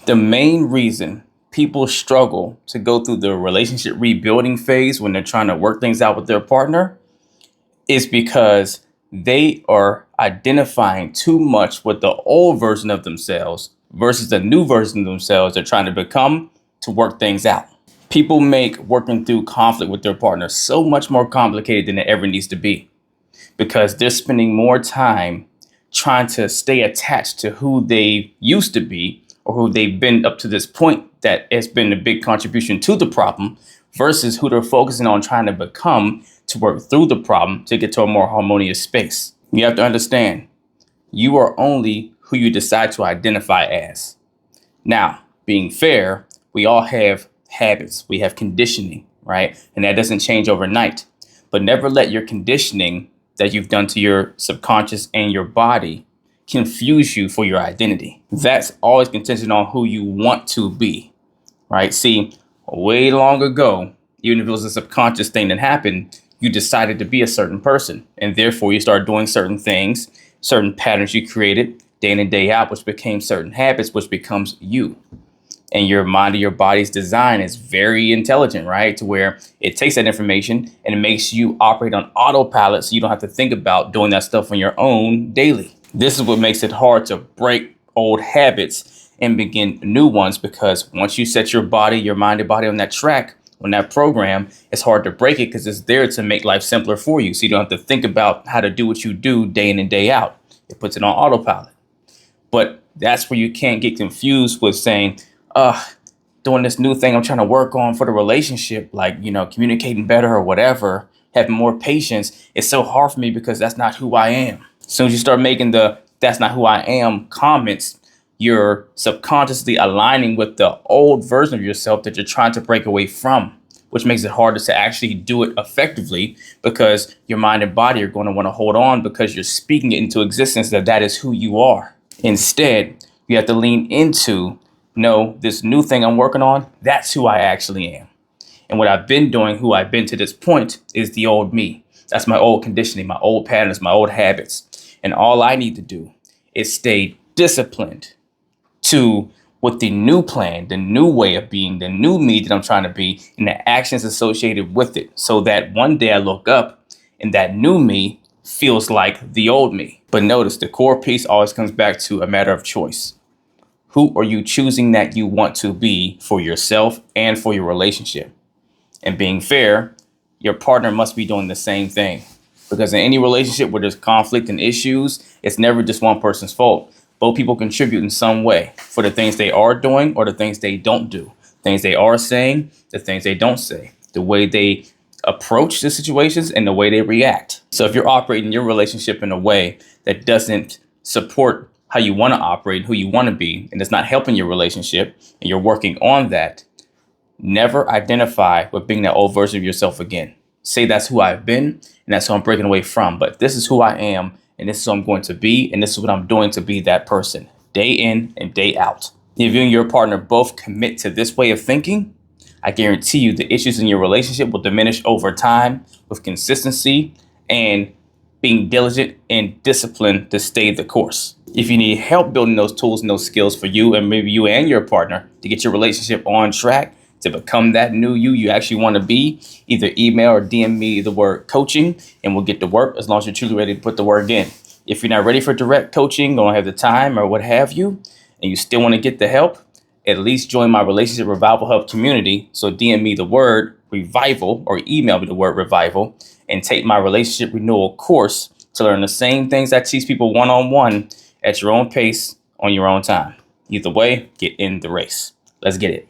The main reason people struggle to go through the relationship rebuilding phase when they're trying to work things out with their partner is because they are identifying too much with the old version of themselves versus the new version of themselves they're trying to become to work things out. People make working through conflict with their partner so much more complicated than it ever needs to be because they're spending more time trying to stay attached to who they used to be or who they've been up to this point that has been a big contribution to the problem versus who they're focusing on trying to become to work through the problem to get to a more harmonious space. You have to understand, you are only who you decide to identify as. Now, being fair, we all have habits, we have conditioning, right? And that doesn't change overnight. But never let your conditioning that you've done to your subconscious and your body confuse you for your identity. That's always contingent on who you want to be, right? See, way long ago, even if it was a subconscious thing that happened, you decided to be a certain person. And therefore, you started doing certain things, certain patterns you created day in and day out, which became certain habits, which becomes you. And your mind or your body's design is very intelligent, right? To where it takes that information and it makes you operate on autopilot so you don't have to think about doing that stuff on your own daily. This is what makes it hard to break old habits and begin new ones, because once you set your body, your mind and body on that track, on that program, it's hard to break it because it's there to make life simpler for you. So you don't have to think about how to do what you do day in and day out. It puts it on autopilot. But that's where you can't get confused with saying, doing this new thing I'm trying to work on for the relationship, like, communicating better or whatever, having more patience. It's so hard for me because that's not who I am. As soon as you start making the "that's not who I am" comments, you're subconsciously aligning with the old version of yourself that you're trying to break away from, which makes it harder to actually do it effectively because your mind and body are going to want to hold on because you're speaking it into existence that is who you are. Instead, you have to lean into, no, this new thing I'm working on, that's who I actually am. And what I've been doing, who I've been to this point, is the old me. That's my old conditioning, my old patterns, my old habits. And all I need to do is stay disciplined to what the new plan, the new way of being, the new me that I'm trying to be, and the actions associated with it. So that one day I look up and that new me feels like the old me. But notice the core piece always comes back to a matter of choice. Who are you choosing that you want to be for yourself and for your relationship? And being fair, your partner must be doing the same thing. Because in any relationship where there's conflict and issues, it's never just one person's fault. Both people contribute in some way for the things they are doing or the things they don't do, things they are saying, the things they don't say, the way they approach the situations and the way they react. So if you're operating your relationship in a way that doesn't support how you want to operate, who you want to be, and it's not helping your relationship, and you're working on that, never identify with being that old version of yourself again. Say that's who I've been and that's who I'm breaking away from. But this is who I am and this is who I'm going to be. And this is what I'm doing to be that person day in and day out. If you and your partner both commit to this way of thinking, I guarantee you the issues in your relationship will diminish over time with consistency and being diligent and disciplined to stay the course. If you need help building those tools and those skills for you and maybe you and your partner to get your relationship on track, to become that new you actually want to be, either email or DM me the word coaching and we'll get to work as long as you're truly ready to put the work in. If you're not ready for direct coaching, don't have the time or what have you, and you still want to get the help, at least join my Relationship Revival Hub community. So DM me the word revival or email me the word revival and take my relationship renewal course to learn the same things I teach people one-on-one at your own pace on your own time. Either way, get in the race. Let's get it.